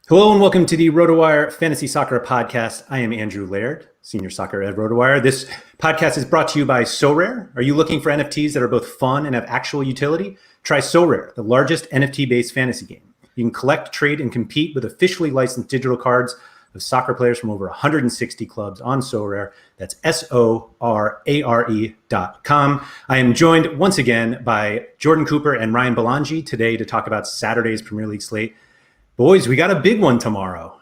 Hello and welcome to the RotoWire Fantasy Soccer Podcast. I am Andrew Laird, Senior Soccer at RotoWire. This podcast is brought to you by SoRare. Are you looking for NFTs that are both fun and have actual utility? Try SoRare, the largest NFT-based fantasy game. You can collect, trade, and compete with officially licensed digital cards of soccer players from over 160 clubs on SoRare. That's SORARE.com. I am joined once again by Jordan Cooper and Ryan Belongia today to talk about Saturday's Premier League slate. Boys, we got a big one tomorrow.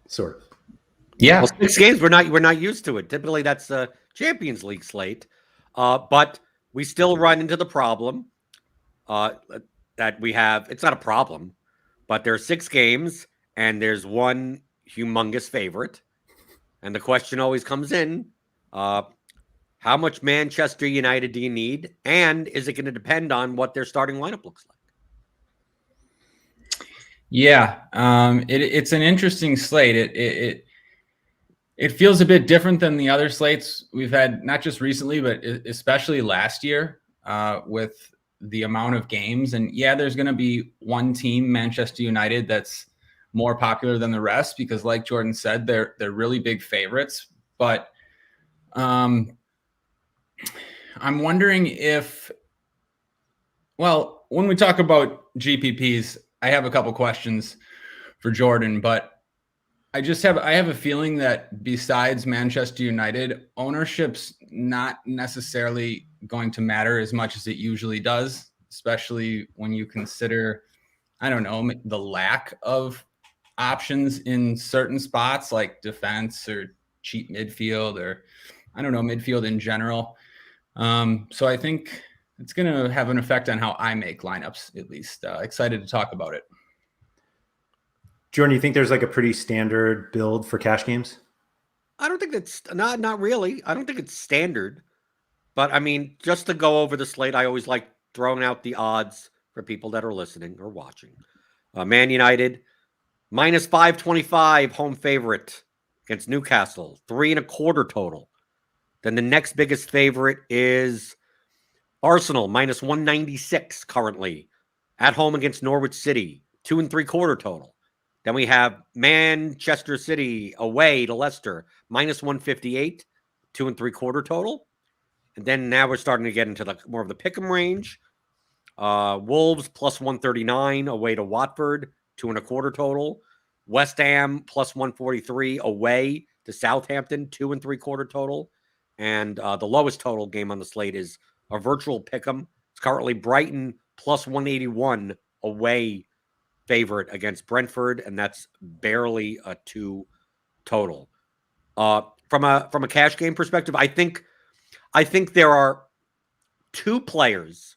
Sort of. Yeah. Well, 6 games, we're not used to it. Typically that's a Champions League slate. But we still run into the problem that we have. It's not a problem, but there are 6 games and there's one humongous favorite. And the question always comes in, how much Manchester United do you need? And is it going to depend on what their starting lineup looks like? Yeah, it's an interesting slate. It feels a bit different than the other slates we've had, not just recently, but especially last year with the amount of games. And yeah, there's going to be one team, Manchester United, that's more popular than the rest because, like Jordan said, they're really big favorites. But I'm wondering if, well, when we talk about GPPs, I have a couple questions for Jordan, but I have a feeling that besides Manchester United, ownership's not necessarily going to matter as much as it usually does, especially when you consider, I don't know, the lack of options in certain spots like defense or cheap midfield or, I don't know, midfield in general. So I think it's going to have an effect on how I make lineups, at least. Excited to talk about it. Jordan, you think there's like a pretty standard build for cash games? I don't think that's not really. I don't think it's standard. But I mean, just to go over the slate, I always like throwing out the odds for people that are listening or watching. Man United, minus 525 home favorite against Newcastle, 3.25 total. Then the next biggest favorite is Arsenal, minus 196 currently at home against Norwich City, 2.75 total. Then we have Manchester City away to Leicester, minus 158, 2.75 total. And then now we're starting to get into more of the pick'em range. Wolves plus 139 away to Watford, 2.25 total. West Ham plus 143 away to Southampton, 2.75 total. And the lowest total game on the slate is a virtual pick'em. It's currently Brighton plus 181 away favorite against Brentford, and that's barely a 2 total. From a cash game perspective, I think there are 2 players.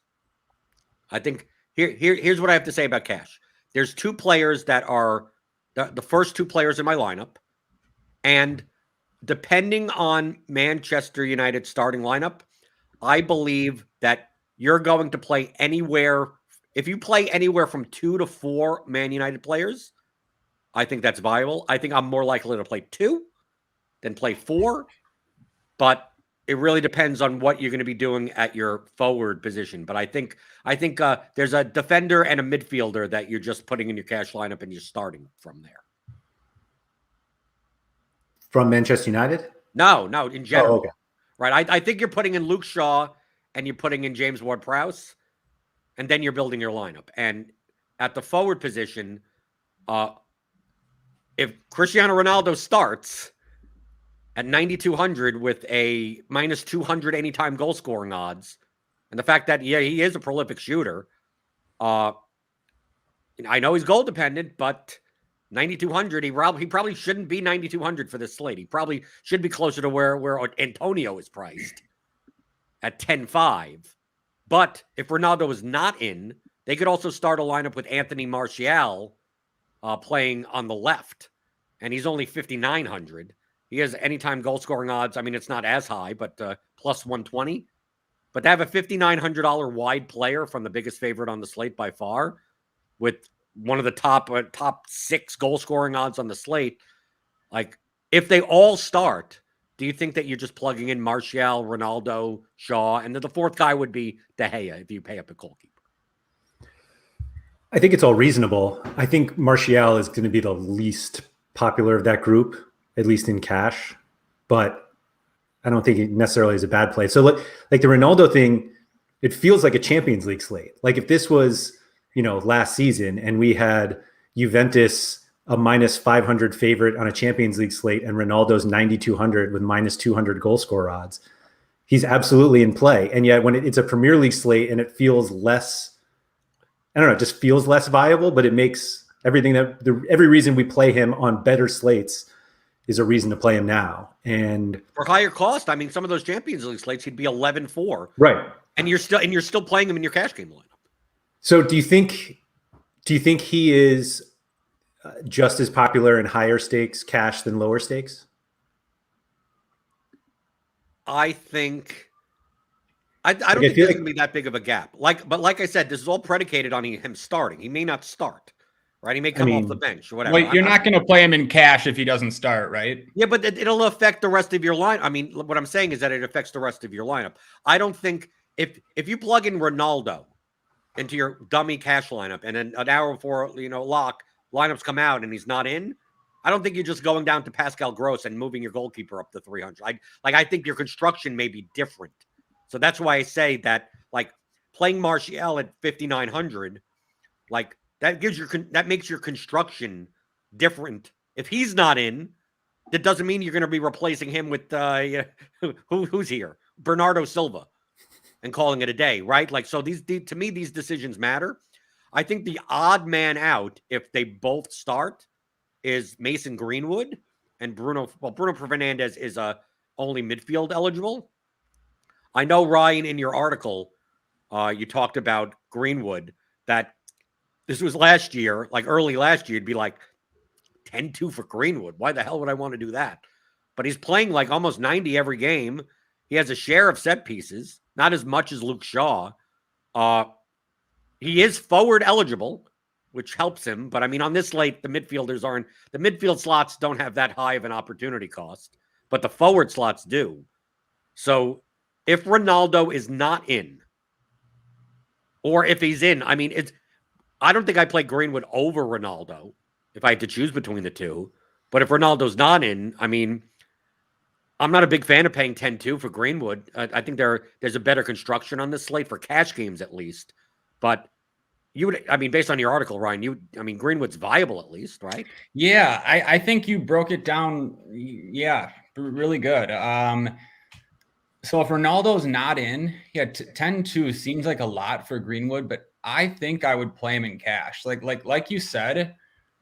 I think here's what I have to say about cash. There's 2 players that are the first 2 players in my lineup, and depending on Manchester United's starting lineup, I believe that you're going to play anywhere. If you play anywhere from 2 to 4 Man United players, I think that's viable. I think I'm more likely to play 2 than play 4, but it really depends on what you're going to be doing at your forward position. But I think there's a defender and a midfielder that you're just putting in your cash lineup and you're starting from there. From Manchester United? No, in general. Oh, okay. Right. I think you're putting in Luke Shaw and you're putting in James Ward-Prowse, and then you're building your lineup. And at the forward position, if Cristiano Ronaldo starts at 9,200 with a minus 200 anytime goal scoring odds, and the fact that, yeah, he is a prolific shooter, I know he's goal dependent, but 9,200, he probably shouldn't be 9,200 for this slate. He probably should be closer to where Antonio is priced at 10.5. But if Ronaldo is not in, they could also start a lineup with Anthony Martial playing on the left, and he's only 5,900. He has anytime goal scoring odds. I mean, it's not as high, but plus 120. But to have a $5,900 wide player from the biggest favorite on the slate by far, with one of the top 6 goal scoring odds on the slate, like if they all start, do you think that you're just plugging in Martial, Ronaldo, Shaw, and the fourth guy would be De Gea if you pay up a goalkeeper? I think it's all reasonable. I think Martial is going to be the least popular of that group, at least in cash, but I don't think it necessarily is a bad play. So like the Ronaldo thing, it feels like a Champions League slate. Like if this was, last season and we had Juventus a minus 500 favorite on a Champions League slate and Ronaldo's 9,200 with minus 200 goal score odds, he's absolutely in play. And yet when it's a Premier League slate and it feels less, I don't know, it just feels less viable, but it makes every reason we play him on better slates is a reason to play him now. And for higher cost, I mean, some of those Champions League slates, he'd be 11-4. Right. And you're still playing him in your cash game lineup. So do you think he is just as popular in higher stakes cash than lower stakes? I think I don't think there's going to be that big of a gap. But like I said, this is all predicated on him starting. He may not start, right? He may come off the bench or whatever. Wait, you're not going to play him in cash if he doesn't start, right? Yeah, but it'll affect the rest of your line. I mean, what I'm saying is that it affects the rest of your lineup. I don't think if you plug in Ronaldo into your dummy cash lineup and then an hour before lock lineups come out and he's not in, I don't think you're just going down to Pascal Gross and moving your goalkeeper up to 300. I think your construction may be different. So that's why I say that, like, playing Martial at 5,900, like, that makes your construction different. If he's not in, that doesn't mean you're going to be replacing him with who's here, Bernardo Silva, and calling it a day, right? Like, so to me, these decisions matter. I think the odd man out, if they both start, is Mason Greenwood and Bruno. Well, Bruno Fernandes is only midfield eligible. I know, Ryan, in your article, you talked about Greenwood, that this was last year, like early last year, it'd be like 10-2 for Greenwood. Why the hell would I want to do that? But he's playing like almost 90 every game. He has a share of set pieces, not as much as Luke Shaw. He is forward eligible, which helps him. But I mean, on this slate, the midfield slots don't have that high of an opportunity cost, but the forward slots do. So if Ronaldo is not in, or if he's in, I mean, I don't think I play Greenwood over Ronaldo if I had to choose between the two. But if Ronaldo's not in, I mean, I'm not a big fan of paying 10-2 for Greenwood. I think there's a better construction on this slate for cash games at least. But based on your article, Ryan, Greenwood's viable at least, right? Yeah, I think you broke it down. Yeah, really good. So if Ronaldo's not in, 10-2 seems like a lot for Greenwood, but I think I would play him in cash. Like you said,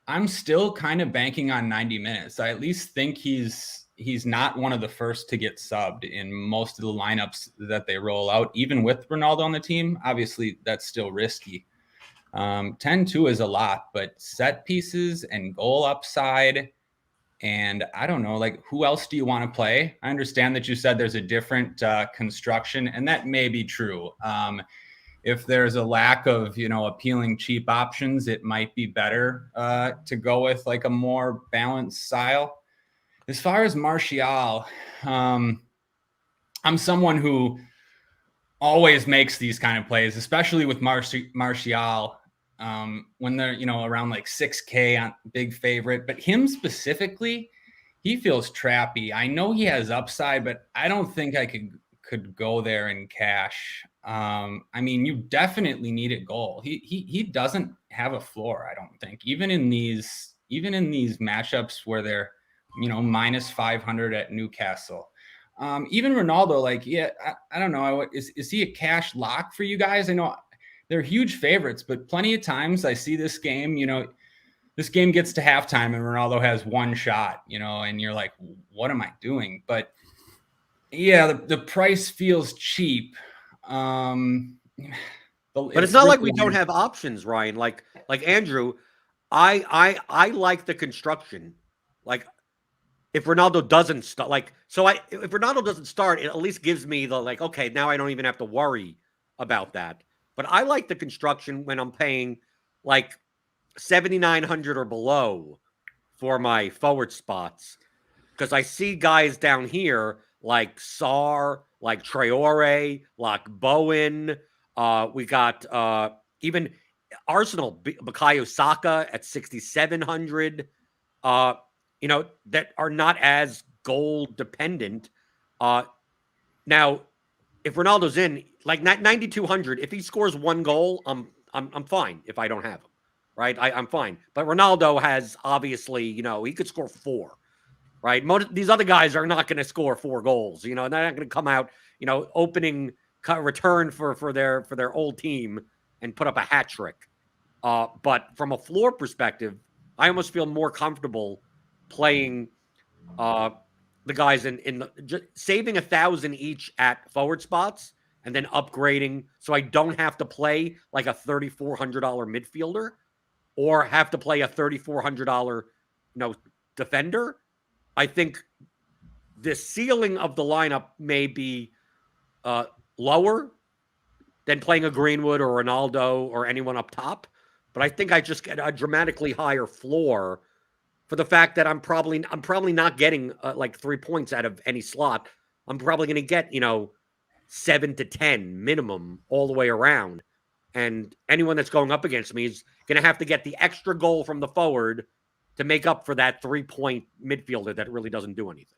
I'm still kind of banking on 90 minutes. I at least think he's not one of the first to get subbed in most of the lineups that they roll out, even with Ronaldo on the team. Obviously, that's still risky. 10-2 is a lot, but set pieces and goal upside, and I don't know, like, who else do you want to play? I understand that you said there's a different construction, and that may be true. If there's a lack of, appealing cheap options, it might be better to go with like a more balanced style. As far as Martial, I'm someone who always makes these kind of plays, especially with Martial when they're, around like 6K on big favorite. But him specifically, he feels trappy. I know he has upside, but I don't think I could go there in cash. You definitely need a goal. He doesn't have a floor, I don't think. Even in these matchups where they're, minus 500 at Newcastle. Even Ronaldo, I don't know. Is he a cash lock for you guys? I know they're huge favorites, but plenty of times I see this game, this game gets to halftime and Ronaldo has one shot, and you're like, what am I doing? But yeah, the price feels cheap. But it's not like we don't have options, Ryan. Like Andrew, I like the construction. Like, if Ronaldo doesn't start, if Ronaldo doesn't start, it at least gives me the okay, now I don't even have to worry about that. But I like the construction when I'm paying like 7,900 or below for my forward spots, because I see guys down here like Sarr, like Traore, like Bowen. We got even Arsenal, Bukayo Saka at 6,700, that are not as goal dependent. Now, if Ronaldo's in, like 9,200, if he scores one goal, I'm fine if I don't have him, right? I'm fine. But Ronaldo has obviously, he could score 4, right? These other guys are not going to score 4 goals. They're not going to come out, opening return for their old team and put up a hat trick. But from a floor perspective, I almost feel more comfortable playing the guys in saving 1,000 each at forward spots and then upgrading, so I don't have to play like a $3,400 midfielder or have to play a $3,400 defender. I think the ceiling of the lineup may be lower than playing a Greenwood or Ronaldo or anyone up top, but I think I just get a dramatically higher floor for the fact that I'm probably not getting like 3 points out of any slot. I'm probably going to get 7 to 10 minimum all the way around, and anyone that's going up against me is going to have to get the extra goal from the forward to make up for that 3-point midfielder that really doesn't do anything.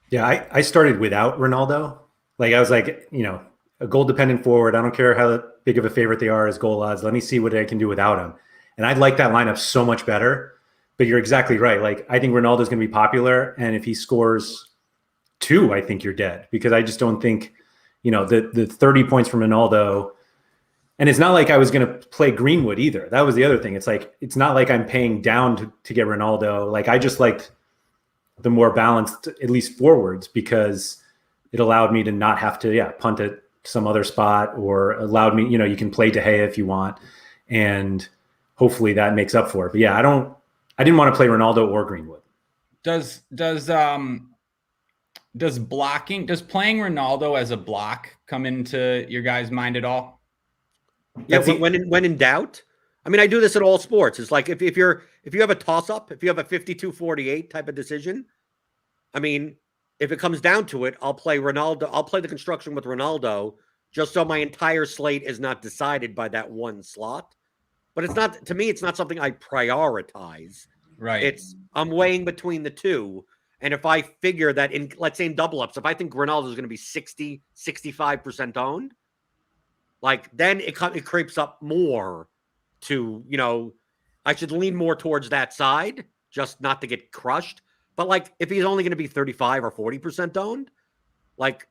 Yeah, I started without Ronaldo. Like I was like, a goal dependent forward. I don't care how big of a favorite they are as goal odds. Let me see what I can do without him. And I like that lineup so much better. But you're exactly right. Like I think Ronaldo's going to be popular, and if he scores 2, I think you're dead, because I just don't think, the 30 points from Ronaldo. And it's not like I was going to play Greenwood either. That was the other thing. It's like, it's not like I'm paying down to get Ronaldo. Like I just liked the more balanced, at least forwards, because it allowed me to not have to, punt at some other spot, or allowed me, you can play De Gea if you want. And hopefully that makes up for it. But yeah, I didn't want to play Ronaldo or Greenwood. Does playing Ronaldo as a block come into your guys' mind at all? Yeah, when in doubt. I mean, I do this in all sports. It's like if you have a toss up, if you have a 52-48 type of decision, I mean, if it comes down to it, I'll play Ronaldo. I'll play the construction with Ronaldo just so my entire slate is not decided by that one slot. But it's not, to me, it's not something I prioritize. Right. I'm weighing between the two. And if I figure that let's say in double ups, if I think Ronaldo is going to be 65% owned, like then it creeps up more to, I should lean more towards that side, just not to get crushed. But like, if he's only going to be 35 or 40% owned, like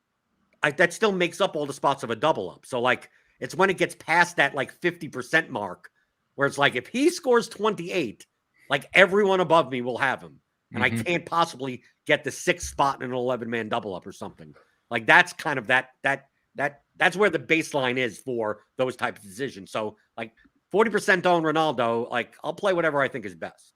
that still makes up all the spots of a double up. So like, it's when it gets past that like 50% mark, where it's like, if he scores 28, like everyone above me will have him. And I can't possibly get the 6th spot in an 11-man double up or something. Like that's kind of that's where the baseline is for those types of decisions. So like 40% own Ronaldo, like I'll play whatever I think is best.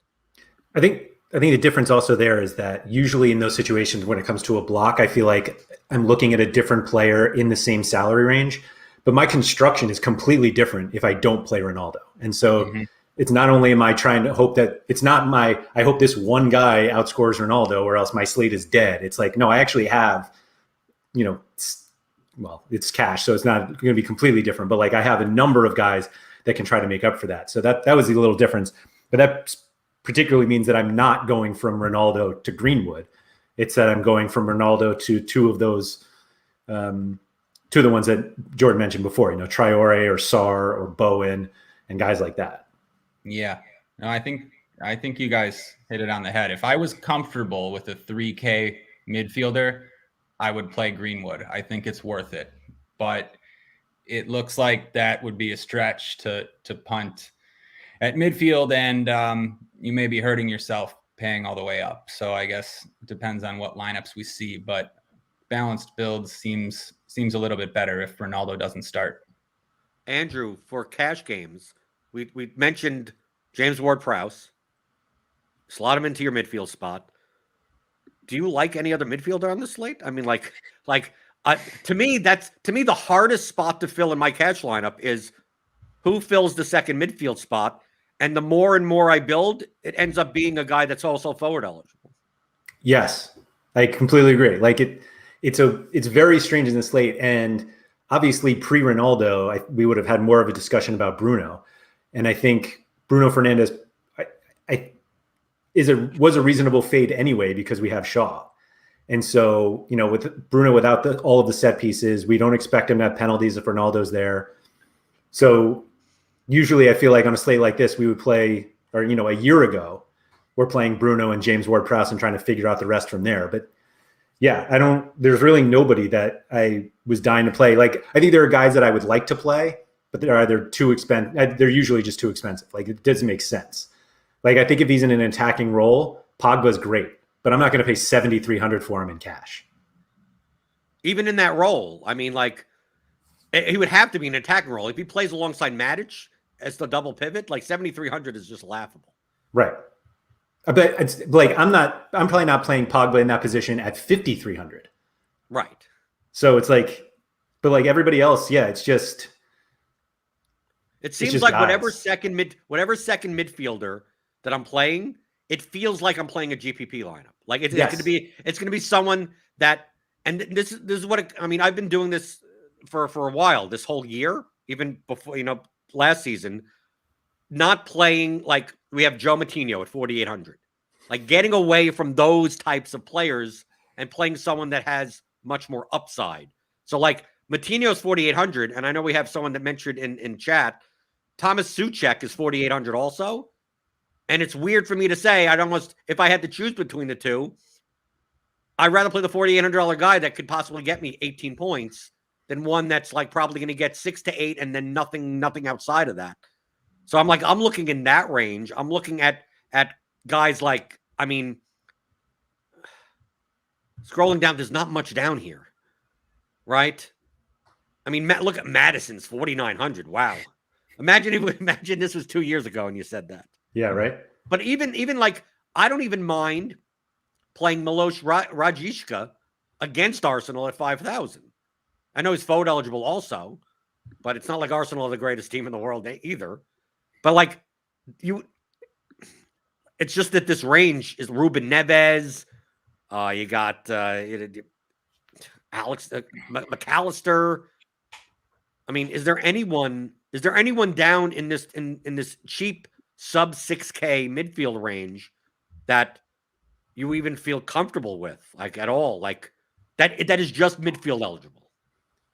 I think the difference also there is that usually in those situations, when it comes to a block, I feel like I'm looking at a different player in the same salary range. But my construction is completely different if I don't play Ronaldo. And so it's not only am I trying to hope that it's not I hope this one guy outscores Ronaldo or else my slate is dead. It's like, no, I actually have, it's cash. So it's not going to be completely different, but like I have a number of guys that can try to make up for that. So that was the little difference. But that particularly means that I'm not going from Ronaldo to Greenwood. It's that I'm going from Ronaldo to two of those, two of the ones that Jordan mentioned before, Traore or Sarr or Bowen and guys like that. Yeah, no, I think you guys hit it on the head. If I was comfortable with a 3K midfielder, I would play Greenwood. I think it's worth it, but it looks like that would be a stretch to punt at midfield, and you may be hurting yourself paying all the way up. So I guess it depends on what lineups we see, but balanced build seems a little bit better if Ronaldo doesn't start. Andrew, for cash games, we mentioned James Ward-Prowse. Slot him into your midfield spot. Do you like any other midfielder on the slate? I mean, to me, the hardest spot to fill in my cash lineup is who fills the second midfield spot. And the more and more I build, it ends up being a guy that's also forward eligible. Yes, I completely agree. Like it's very strange in the slate, and obviously pre-Ronaldo, we would have had more of a discussion about Bruno. And I think Bruno Fernandes was a reasonable fade anyway because we have Shaw. And so, with Bruno without all of the set pieces, we don't expect him to have penalties if Ronaldo's there. So usually I feel like on a slate like this, we would play, or, a year ago, we're playing Bruno and James Ward-Prowse and trying to figure out the rest from there. But yeah, there's really nobody that I was dying to play. Like, I think there are guys that I would like to play, but they're either too expensive. They're usually just too expensive. Like, it doesn't make sense. Like, I think if he's in an attacking role, Pogba's great, but I'm not going to pay $7,300 for him in cash. Even in that role, I mean, like, he would have to be an attacking role. If he plays alongside Matic as the double pivot, like $7,300 is just laughable. Right. But it's like, I'm probably not playing Pogba in that position at $5,300. Right. So it's like, but like everybody else, yeah, it's just. It seems like whatever second midfielder that I'm playing, it feels like I'm playing a GPP lineup. Like it's going to be someone that, and this is what I've been doing this for a while, this whole year, even before, last season, not playing, like, we have Joe Matinho at 4,800, like getting away from those types of players and playing someone that has much more upside. So like Matinho's 4,800. And I know we have someone that mentioned in chat, Thomas Souček is 4,800 also. And it's weird for me to say, if I had to choose between the two, I'd rather play the $4,800 guy that could possibly get me 18 points than one that's like probably going to get 6 to 8 and then nothing outside of that. So I'm looking in that range. I'm looking at guys like, scrolling down, there's not much down here, right? Look at Madison's 4,900. Wow. Imagine this was 2 years ago and you said that. Yeah, right. But even like, I don't even mind playing Miloš Rajička against Arsenal at 5,000. I know he's forward eligible also, but it's not like Arsenal are the greatest team in the world either. But like it's just that this range is Ruben Neves. You got Alex McAllister. Is there anyone down in this cheap sub 6K midfield range that you even feel comfortable with, like, at all? Like that is just midfield eligible.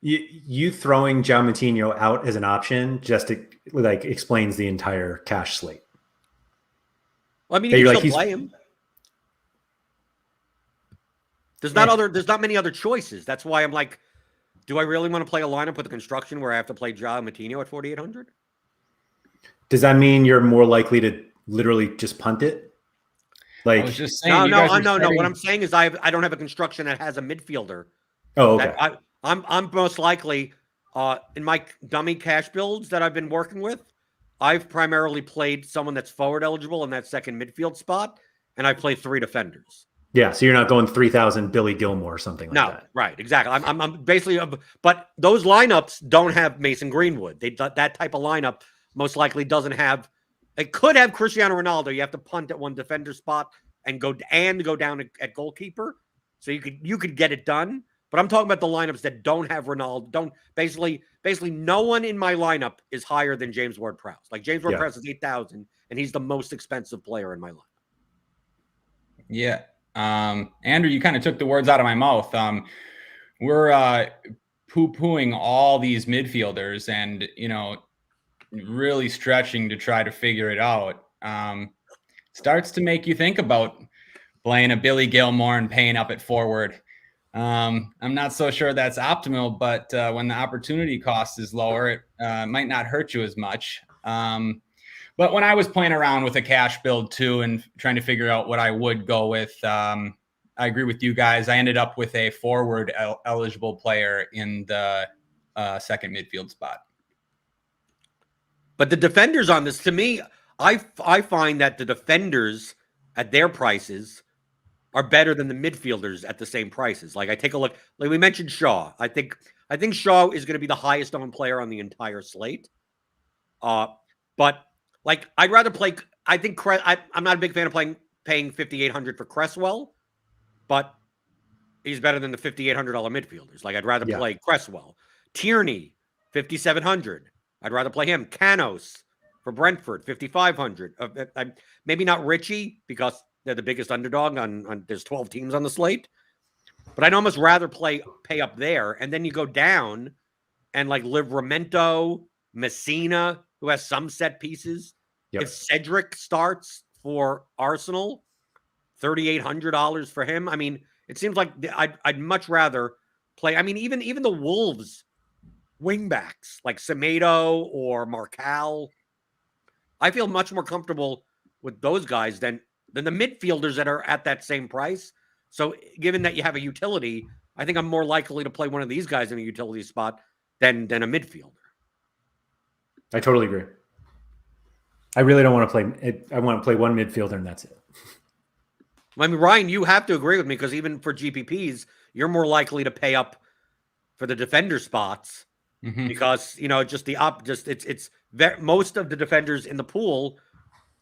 You throwing João Moutinho out as an option just explains the entire cash slate. Well, you can still play him. There's not many other choices. That's why I'm like, do I really want to play a lineup with a construction where I have to play João Moutinho at 4,800? Does that mean you're more likely to literally just punt it? Like, I was just saying, no. What I'm saying is I don't have a construction that has a midfielder. Oh, okay. I'm most likely in my dummy cash builds that I've been working with, I've primarily played someone that's forward eligible in that second midfield spot, and I play 3 defenders. Yeah, so you're not going 3,000 Billy Gilmore or something like that. No, right, exactly. I'm basically, but those lineups don't have Mason Greenwood. That type of lineup most likely doesn't have. It could have Cristiano Ronaldo. You have to punt at one defender spot and go down at goalkeeper, so you could get it done. But I'm talking about the lineups that don't have Ronaldo. Basically no one in my lineup is higher than James Ward-Prowse. Like James Ward-Prowse is 8,000, and he's the most expensive player in my lineup. Yeah. Andrew, you kind of took the words out of my mouth. We're poo-pooing all these midfielders and, really stretching to try to figure it out. Starts to make you think about playing a Billy Gilmore and paying up at forward. I'm not so sure that's optimal, but when the opportunity cost is lower, it might not hurt you as much. But when I was playing around with a cash build too and trying to figure out what I would go with, I agree with you guys. I ended up with a forward eligible player in the second midfield spot. But the defenders on this, to me, I find that the defenders at their prices are better than the midfielders at the same prices. Like, I take a look, like we mentioned Shaw. I think Shaw is going to be the highest owned player on the entire slate. But like, I'd rather play. I think I'm not a big fan of paying 5,800 for Cresswell, but he's better than the $5,800 midfielders. Like, I'd rather play Cresswell. Tierney, 5,700. I'd rather play him. Canos for Brentford, 5,500. Maybe not Richie because they're the biggest underdog on there's 12 teams on the slate. But I'd almost rather pay up there. And then you go down and like Livramento, Messina, who has some set pieces. Yep. If Cedric starts for Arsenal, $3,800 for him. I mean, it seems like I'd much rather play. I mean, even the Wolves wingbacks like Semedo or Marcal, I feel much more comfortable with those guys than the midfielders that are at that same price. So given that you have a utility, I think I'm more likely to play one of these guys in a utility spot than a midfielder. I totally agree. I really don't want to play it. I want to play one midfielder and that's it. I mean, Ryan, you have to agree with me because even for GPPs, you're more likely to pay up for the defender spots because just most of the defenders in the pool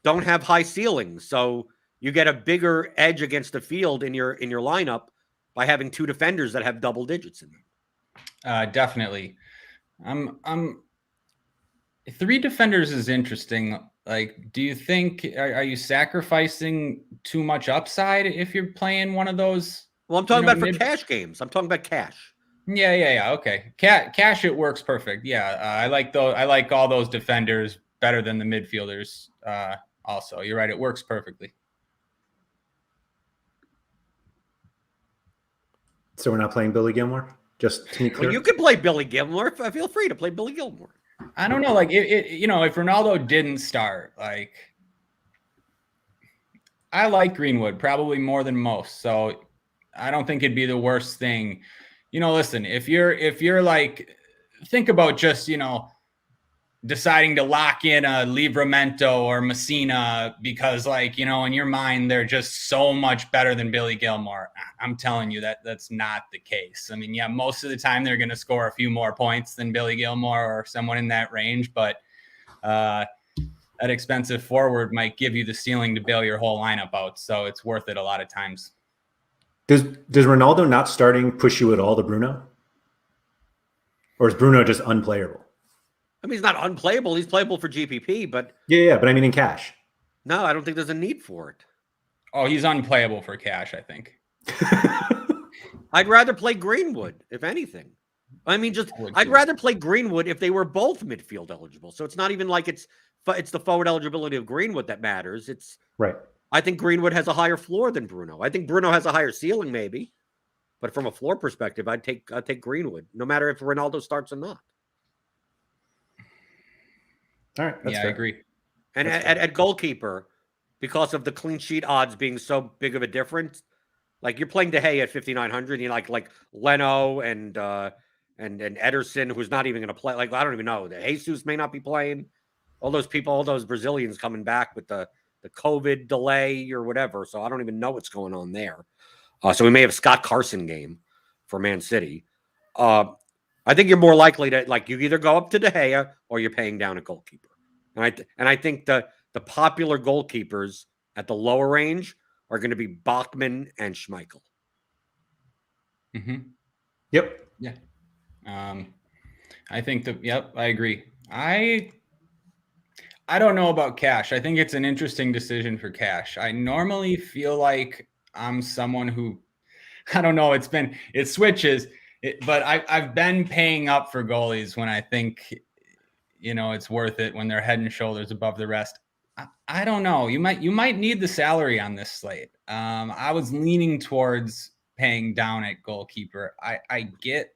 don't have high ceilings, so you get a bigger edge against the field in your lineup by having two defenders that have double digits in them. Definitely. Three defenders is interesting. Like, do you think are you sacrificing too much upside if you're playing one of those? Well, I'm talking about for cash games. I'm talking about cash. Yeah. Okay, cash. It works perfect. Yeah, I like those. I like all those defenders better than the midfielders. Also, you're right. It works perfectly. So we're not playing Billy Gilmore? Just to be clear? Well, you can play Billy Gilmore. Feel free to play Billy Gilmore. I don't know. Like, if Ronaldo didn't start, like, I like Greenwood probably more than most. So I don't think it'd be the worst thing. Listen, if you're like, think about just, deciding to lock in a Livramento or Messina because, like, in your mind, they're just so much better than Billy Gilmore. I'm telling you that's not the case. I mean, yeah, most of the time they're going to score a few more points than Billy Gilmore or someone in that range, but that expensive forward might give you the ceiling to bail your whole lineup out. So it's worth it a lot of times. Does Ronaldo not starting push you at all to Bruno? Or is Bruno just unplayable? I mean, he's not unplayable. He's playable for GPP, but... Yeah, but I mean in cash. No, I don't think there's a need for it. Oh, he's unplayable for cash, I think. I'd rather play Greenwood, if anything. I mean, I'd rather play Greenwood if they were both midfield eligible. So it's not even like it's the forward eligibility of Greenwood that matters. It's right. I think Greenwood has a higher floor than Bruno. I think Bruno has a higher ceiling, maybe. But from a floor perspective, I'd take Greenwood, no matter if Ronaldo starts or not. All right. Yeah, fair. I agree. And at goalkeeper, because of the clean sheet odds being so big of a difference, like you're playing De Gea at 5,900, you like Leno and Ederson, who's not even going to play. Like, I don't even know. Jesus may not be playing. All those people, all those Brazilians coming back with the COVID delay or whatever. So I don't even know what's going on there. So we may have a Scott Carson game for Man City. I think you're more likely to, like, you either go up to De Gea or you're paying down a goalkeeper. And I think the popular goalkeepers at the lower range are going to be Bachmann and Schmeichel. Mm-hmm. Yep. Yeah. I think I agree. I don't know about cash. I think it's an interesting decision for cash. I normally feel like I'm someone who, I don't know, it switches, but I've been paying up for goalies when I think, it's worth it when they're head and shoulders above the rest. I don't know. You might need the salary on this slate. I was leaning towards paying down at goalkeeper. I get,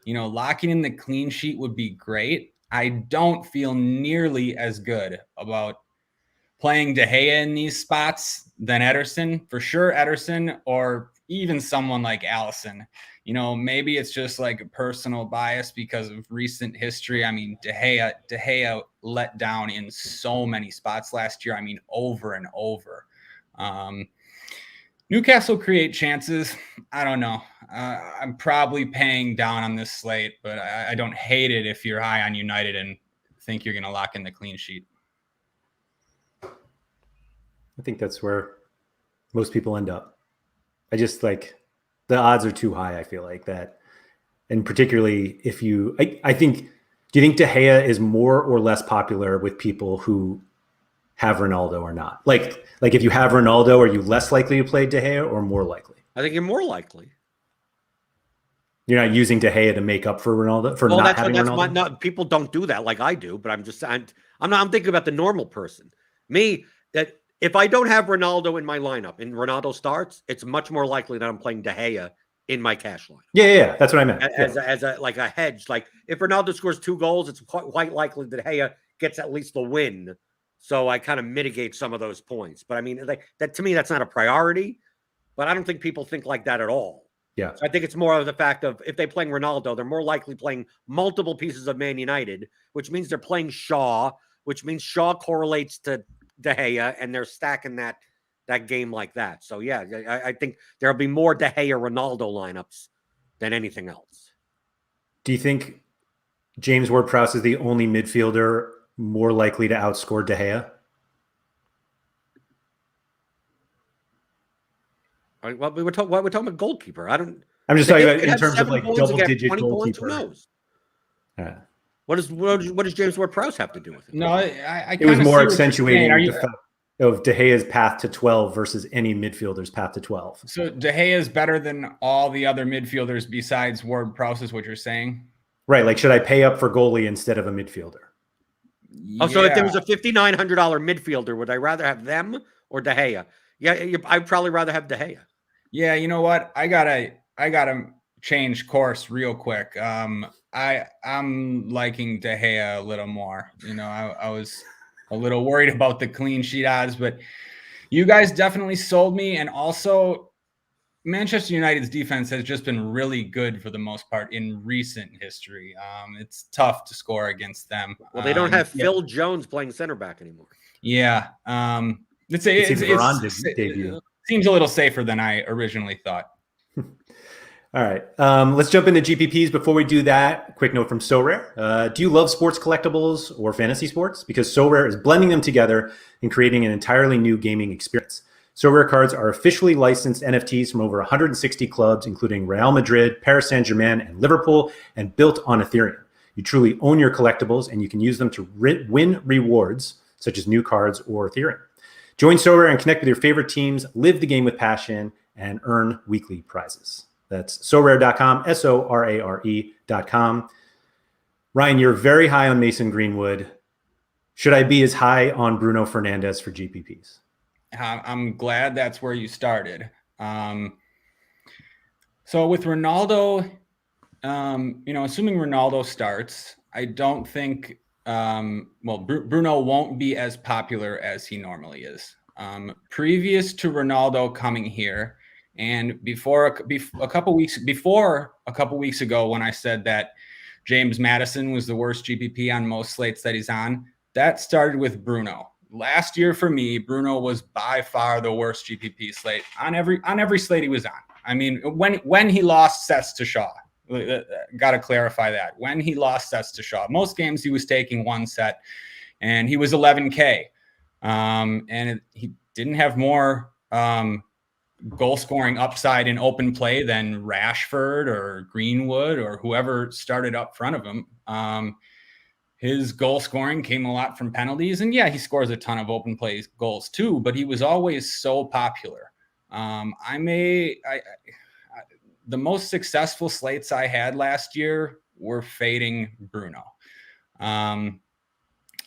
locking in the clean sheet would be great. I don't feel nearly as good about playing De Gea in these spots than Ederson. For sure, Ederson, or even someone like Alisson. Maybe it's just like a personal bias because of recent history. I mean, De Gea let down in so many spots last year. I mean, over and over. Newcastle create chances. I don't know. I'm probably paying down on this slate, but I don't hate it if you're high on United and think you're going to lock in the clean sheet. I think that's where most people end up. I just like the odds are too high. I feel like that And particularly if I think, do you think De Gea is more or less popular with people who have Ronaldo or not? Like if you have Ronaldo, are you less likely to play De Gea or more likely? I think you're more likely. You're not using De Gea to make up for Ronaldo for not having Ronaldo? People don't do that like I do, but I'm thinking about the normal person. Me, that if I don't have Ronaldo in my lineup and Ronaldo starts, it's much more likely that I'm playing De Gea in my cash line. Yeah. That's what I meant. As a hedge. Like if Ronaldo scores 2 goals, it's quite likely that De Gea gets at least the win. So I kind of mitigate some of those points. But I mean, that to me, that's not a priority. But I don't think people think like that at all. Yeah. So I think it's more of the fact of if they're playing Ronaldo, they're more likely playing multiple pieces of Man United, which means they're playing Shaw, which means Shaw correlates to De Gea, and they're stacking that game like that. So yeah, I think there'll be more De Gea Ronaldo lineups than anything else. Do you think James Ward-Prowse is the only midfielder more likely to outscore De Gea? Well, we're talking about goalkeeper. I'm just talking about in terms of like double-digit points, goalkeeper. who knows? What does James Ward-Prowse have to do with it? No, it was more accentuating the fact of De Gea's path to 12 versus any midfielder's path to 12. So De Gea is better than all the other midfielders besides Ward-Prowse, is what you're saying? Right. Like, should I pay up for goalie instead of a midfielder? Oh, so if there was a $5,900 midfielder, would I rather have them or De Gea? Yeah, I'd probably rather have De Gea. Yeah, you know what? I gotta change course real quick. I'm liking De Gea a little more. You know, I was a little worried about the clean sheet odds, but you guys definitely sold me. And also, Manchester United's defense has just been really good for the most part in recent history. It's tough to score against them. Well, they don't have Phil Jones playing center back anymore. Yeah. It seems a little safer than I originally thought. All right. Let's jump into GPPs. Before we do that, quick note from SoRare. Do you love sports collectibles or fantasy sports? Because SoRare is blending them together and creating an entirely new gaming experience. SoRare cards are officially licensed NFTs from over 160 clubs, including Real Madrid, Paris Saint-Germain, and Liverpool, and built on Ethereum. You truly own your collectibles, and you can use them to win rewards, such as new cards or Ethereum. Join SoRare and connect with your favorite teams, live the game with passion, and earn weekly prizes. That's SoRare.com, SoRare.com. Ryan, you're very high on Mason Greenwood. Should I be as high on Bruno Fernandes for GPPs? I'm glad that's where you started. So with Ronaldo, assuming Ronaldo starts, I don't think Bruno won't be as popular as he normally is. Previous to Ronaldo coming here, and before a couple weeks ago, when I said that James Maddison was the worst GPP on most slates that he's on, that started with Bruno. Last year for me, Bruno was by far the worst GPP slate on every slate he was on. I mean, when he lost sets to Shaw. Got to clarify that. When he lost sets to Shaw, most games he was taking one set, and he was 11K. He didn't have more goal scoring upside in open play than Rashford or Greenwood or whoever started up front of him. His goal scoring came a lot from penalties, and yeah, he scores a ton of open play goals too. But he was always so popular. The most successful slates I had last year were fading Bruno.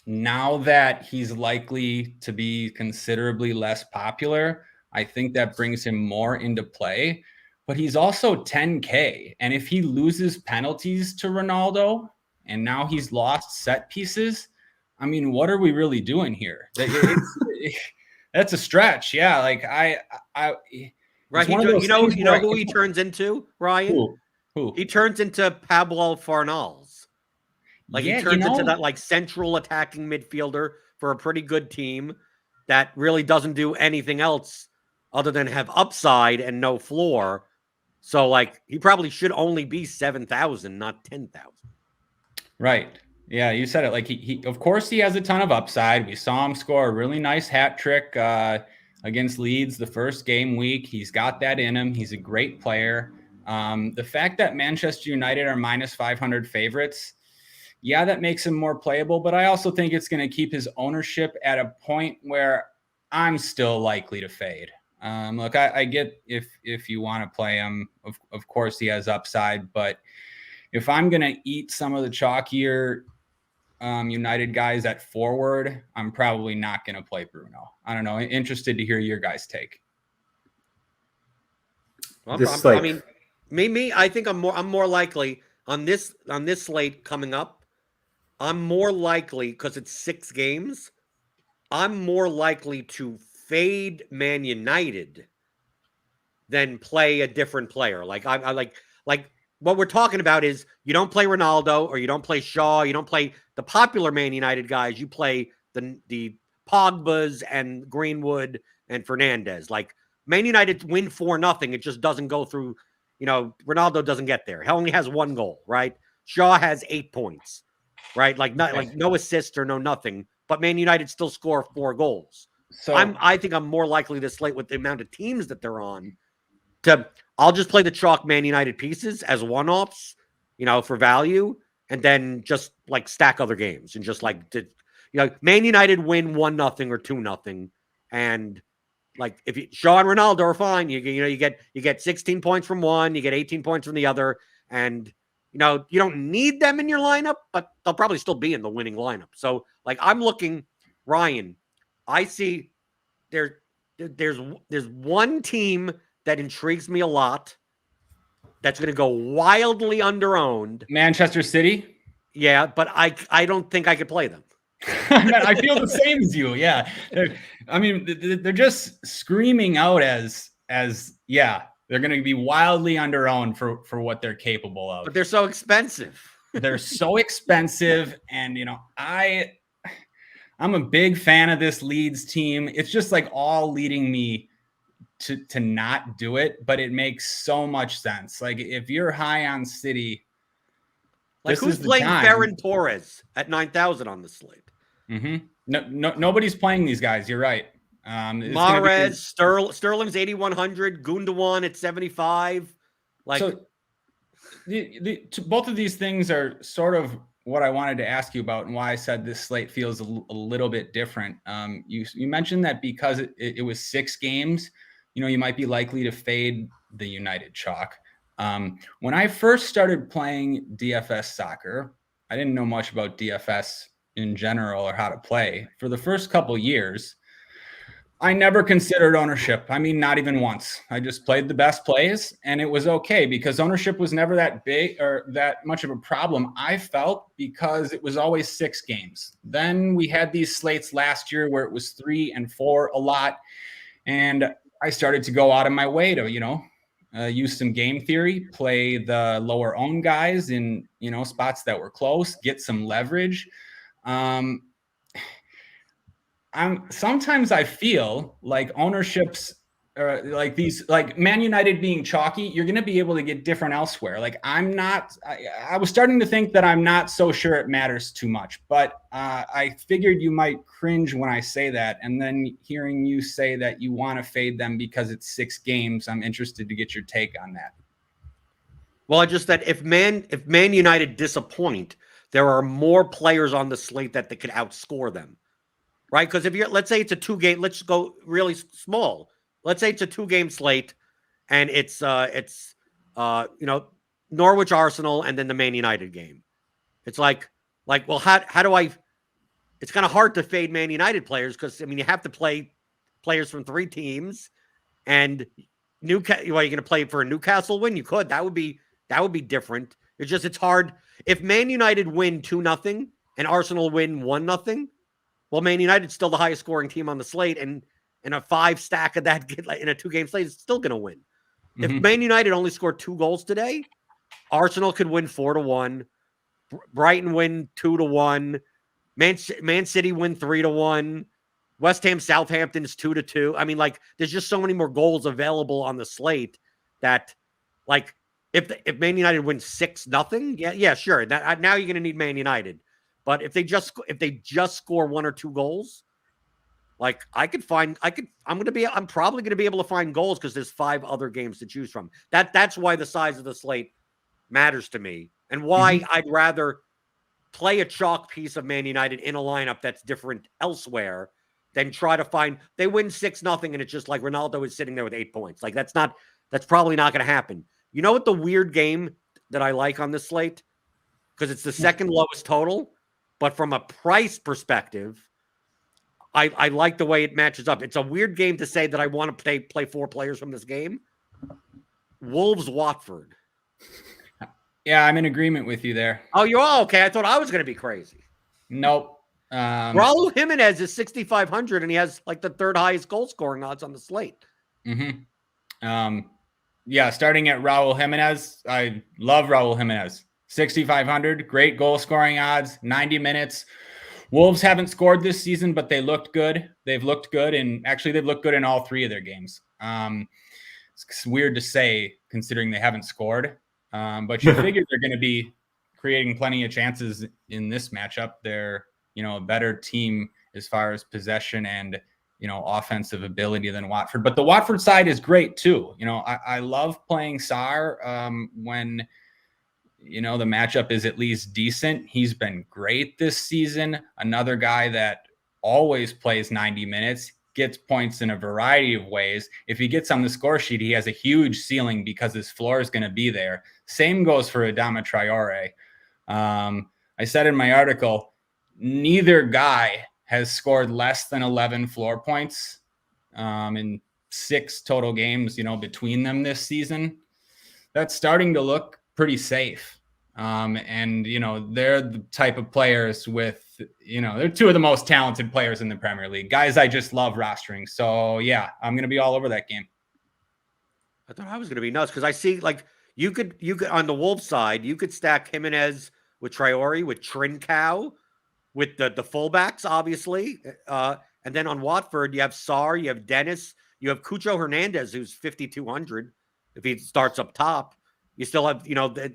Now that he's likely to be considerably less popular, I think that brings him more into play. But he's also 10K. And if he loses penalties to Ronaldo, and now he's lost set pieces, I mean, what are we really doing here? That's a stretch. Yeah, like Right. You know who he turns into, Ryan? Who? He turns into Pablo Fornals. Like he turns into that like central attacking midfielder for a pretty good team that really doesn't do anything else other than have upside and no floor. So like he probably should only be 7,000, not 10,000. Right. Yeah, you said it. Like he of course he has a ton of upside. We saw him score a really nice hat trick against Leeds the first game week. He's got that in him. He's a great player. The fact that Manchester United are minus 500 favorites, yeah, that makes him more playable, but I also think it's going to keep his ownership at a point where I'm still likely to fade. Look, I get if you want to play him, of course he has upside, but if I'm going to eat some of the chalkier United guys at forward, I'm probably not going to play Bruno. I don't know. Interested to hear your guys' take. Well, I mean, I think I'm more likely on this slate coming up. I'm more likely, because it's 6 games, I'm more likely to fade Man United than play a different player. Like I like what we're talking about is you don't play Ronaldo or you don't play Shaw, you don't play the popular Man United guys, you play the Pogbas and Greenwood and Fernandez. Like Man United win 4-0. It just doesn't go through, Ronaldo doesn't get there. He only has 1 goal, right? Shaw has 8 points, right? Like no assist or no nothing, but Man United still score 4 goals. So I think I'm more likely this slate with the amount of teams that they're on I'll just play the chalk Man United pieces as one-offs, for value, and then just like stack other games and just like, Man United win 1-0 or 2-0. And like if Shaw and Ronaldo are fine, you get 16 points from one, you get 18 points from the other. And, you don't need them in your lineup, but they'll probably still be in the winning lineup. So like I'm looking, Ryan, I see there's one team that intrigues me a lot that's going to go wildly underowned. Manchester City? Yeah, but I don't think I could play them. I feel the same as you. Yeah. They're just screaming out as they're going to be wildly underowned for what they're capable of. But they're so expensive. They're so expensive. And, I'm a big fan of this Leeds team. It's just like all leading me to not do it, but it makes so much sense. Like if you're high on City, like who's playing Ferran Torres at 9,000 on the slate? Mm-hmm. No, nobody's playing these guys. You're right. Mahrez, Sterling's 8,100, Gundogan at 75. Like, so both of these things are sort of what I wanted to ask you about and why I said this slate feels a little bit different. You mentioned that because it was 6 games, you might be likely to fade the United chalk. When I first started playing DFS soccer, I didn't know much about DFS in general or how to play. For the first couple years, I never considered ownership. I mean, not even once. I just played the best plays, and it was okay because ownership was never that big or that much of a problem, I felt, because it was always 6 games. Then we had these slates last year where it was 3 and 4 a lot, and I started to go out of my way to, use some game theory, play the lower owned guys in, spots that were close, get some leverage. Sometimes I feel like ownerships like Man United being chalky, you're going to be able to get different elsewhere. Like I was starting to think that I'm not so sure it matters too much, but I figured you might cringe when I say that. And then hearing you say that you want to fade them because it's 6 games, I'm interested to get your take on that. Well, just that if Man United disappoint, there are more players on the slate that could outscore them. Right? Because let's say it's a 2-game, let's go really small. Let's say it's a 2-game slate and it's Norwich Arsenal and then the Man United game. It's like, well, how do I, it's kind of hard to fade Man United players because you have to play players from 3 teams and Newcastle. Are you going to play for a Newcastle win? You could. That would be different. It's hard. If Man United win 2-0 and Arsenal win 1-0, well, Man United's still the highest scoring team on the slate, and a 5 stack of that in a 2-game slate is still going to win. Mm-hmm. If Man United only scored 2 goals today, Arsenal could win 4-1, Brighton win 2-1, Man City win 3-1, West Ham Southampton is 2-2. I mean, like, there's just so many more goals available on the slate that, like, if Man United wins 6-0, yeah, sure. Now you're going to need Man United. But if they just score 1 or 2 goals, Like I'm probably going to be able to find goals because there's 5 other games to choose from. That's why the size of the slate matters to me and why I'd rather play a chalk piece of Man United in a lineup that's different elsewhere than try to find they win 6-0 and it's just like Ronaldo is sitting there with 8 points. Like that's probably not going to happen. You know what the weird game that I like on this slate? Because it's the second lowest total, but from a price perspective, I like the way it matches up. It's a weird game to say that I want to play 4 players from this game. Wolves Watford. Yeah, I'm in agreement with you there. Oh, you're all okay. I thought I was going to be crazy. Nope. Raul Jimenez is 6,500, and he has like the 3rd highest goal scoring odds on the slate. Yeah, starting at Raul Jimenez. I love Raul Jimenez. 6,500, great goal scoring odds, 90 minutes. Wolves haven't scored this season, but they looked good. They've looked good, and actually they've looked good in all 3 of their games. It's weird to say considering they haven't scored, but you figure they're going to be creating plenty of chances in this matchup. They're, a better team as far as possession and, offensive ability than Watford. But the Watford side is great too. I love playing Sarr when, the matchup is at least decent. He's been great this season. Another guy that always plays 90 minutes, gets points in a variety of ways. If he gets on the score sheet, he has a huge ceiling because his floor is going to be there. Same goes for Adama Traore. I said in my article, neither guy has scored less than 11 floor points in 6 total games, between them this season. That's starting to look pretty safe. And, they're the type of players with, they're 2 of the most talented players in the Premier League. Guys I just love rostering. So, yeah, I'm going to be all over that game. I thought I was going to be nuts because I see, like, you could on the Wolves side, you could stack Jimenez with Traore, with Trincao, with the fullbacks, obviously. And then on Watford, you have Sarr, you have Dennis, you have Cucho Hernandez, who's 5,200 if he starts up top. You still have,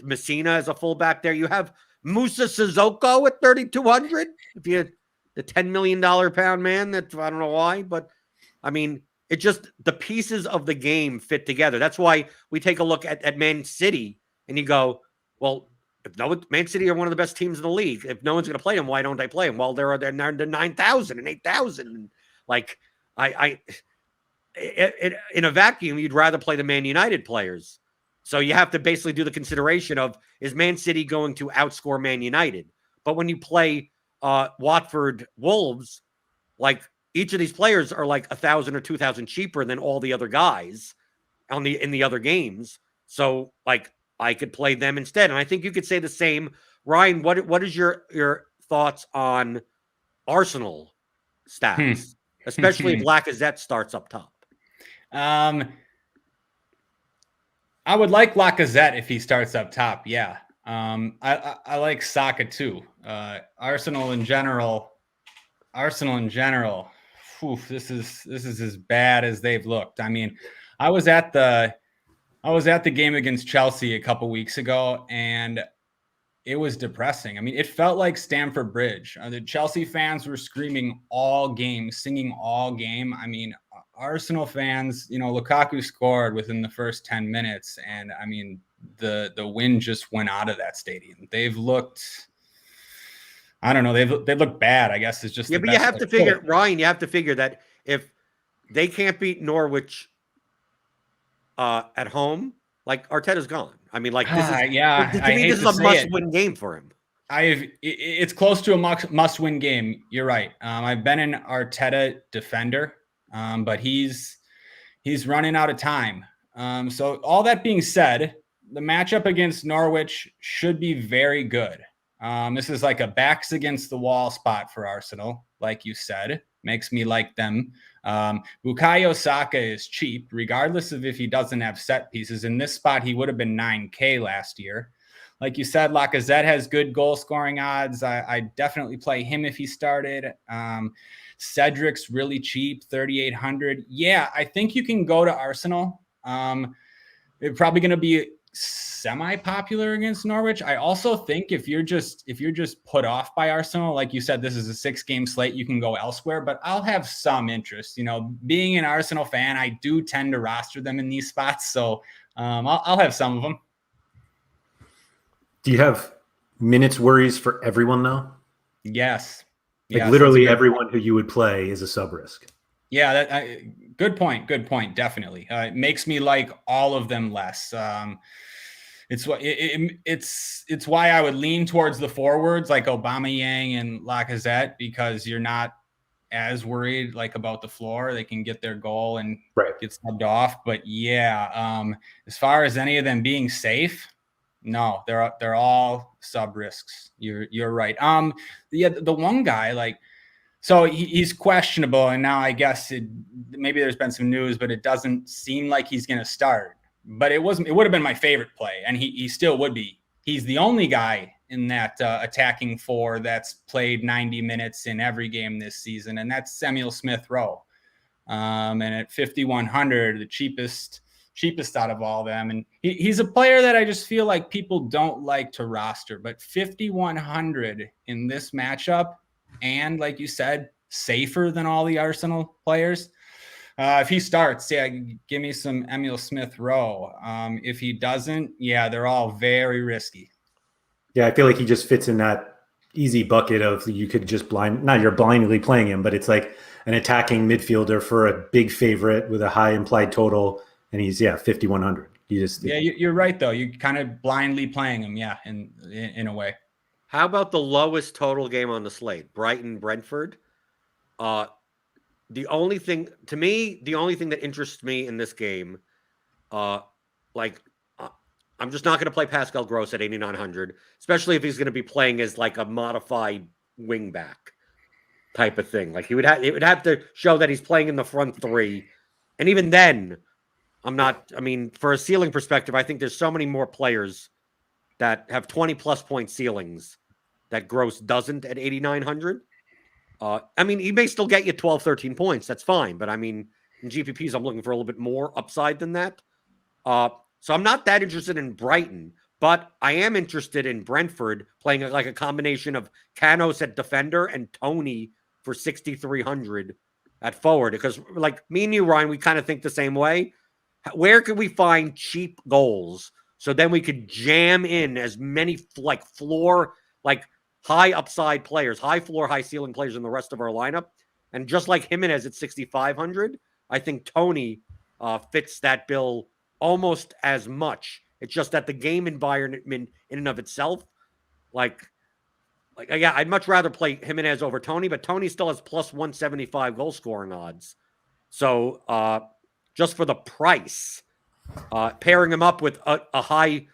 Messina as a fullback there. You have Musa Sissoko at 3,200. If you the $10 million pound man, that I don't know why, but I mean, it just the pieces of the game fit together. That's why we take a look at Man City and you go, well, if Man City are one of the best teams in the league. If no one's going to play them, why don't I play them? Well, they're 9,000 and 8,000. And like in a vacuum, you'd rather play the Man United players. So you have to basically do the consideration of, is Man City going to outscore Man United? But when you play Watford Wolves, like each of these players are like 1,000 or 2,000 cheaper than all the other guys in the other games. So like I could play them instead. And I think you could say the same. Ryan, what is your thoughts on Arsenal stacks, especially if Lacazette starts up top? I would like Lacazette if he starts up top. Yeah. I like Saka too. Arsenal in general. This is as bad as they've looked. I mean, I was at the game against Chelsea a couple weeks ago, and it was depressing. I mean, it felt like Stamford Bridge. The Chelsea fans were screaming all game, singing all game. I mean, Arsenal fans, Lukaku scored within the first 10 minutes. And I mean, the wind just went out of that stadium. They've looked, I don't know. They look bad, I guess is just, but you have to figure, Ryan, you have to figure that if they can't beat Norwich at home, like Arteta's gone. I mean, like this is a must-win game for him. It's close to a must-win game. You're right. I've been an Arteta defender, but he's running out of time. So all that being said, the matchup against Norwich should be very good. This is like a backs against the wall spot for Arsenal, like you said. Makes me like them. Bukayo Saka is cheap, regardless of if he doesn't have set pieces. In this spot, he would have been 9K last year. Like you said, Lacazette has good goal scoring odds. I definitely play him if he started. Cedric's really cheap, 3,800. Yeah, I think you can go to Arsenal. It's probably going to be semi-popular against Norwich. I also think if you're just put off by Arsenal, like you said, this is a 6-game slate, you can go elsewhere, but I'll have some interest. Being an Arsenal fan, I do tend to roster them in these spots. So I'll have some of them. Do you have minutes worries for everyone though? Yes. Literally everyone who you would play is a sub risk. Yeah, good point. Good point. Definitely. It makes me like all of them less. It's why I would lean towards the forwards like Aubameyang and Lacazette, because you're not as worried like about the floor. They can get their goal and get subbed off. But yeah, as far as any of them being safe, no, they're all sub risks. You're right. The one guy so he's questionable, and now I guess maybe there's been some news, but it doesn't seem like he's going to start. But it would have been my favorite play, and he still would be. He's the only guy in that attacking four that's played 90 minutes in every game this season, and that's Samuel Smith-Rowe. And at 5,100, the cheapest out of all of them. And he's a player that I just feel like people don't like to roster, but 5,100 in this matchup, and like you said, safer than all the Arsenal players. If he starts, give me some Emile Smith-Rowe. If he doesn't, they're all very risky. Yeah, I feel like he just fits in that easy bucket of you could just you're blindly playing him, but it's like an attacking midfielder for a big favorite with a high implied total, and he's 5,100. You're right though. You kind of blindly playing him, in a way. How about the lowest total game on the slate? Brighton-Brentford. The only thing that interests me in this game, I'm just not going to play Pascal Gross at 8,900, especially if he's going to be playing as like a modified wing back type of thing. Like it would have to show that he's playing in the front three. And even then, for a ceiling perspective, I think there's so many more players that have 20 plus point ceilings that Gross doesn't at 8,900. He may still get you 12, 13 points. That's fine. But in GPPs, I'm looking for a little bit more upside than that. So I'm not that interested in Brighton, but I am interested in Brentford playing like a combination of Canos at defender and Tony for 6,300 at forward. Because like me and you, Ryan, we kind of think the same way. Where can we find cheap goals so then we could jam in as many floor, high upside players, high floor, high ceiling players in the rest of our lineup? And just like Jimenez at 6,500, I think Tony fits that bill almost as much. It's just that the game environment in and of itself, I'd much rather play Jimenez over Tony, but Tony still has plus 175 goal scoring odds. So just for the price, pairing him up with a high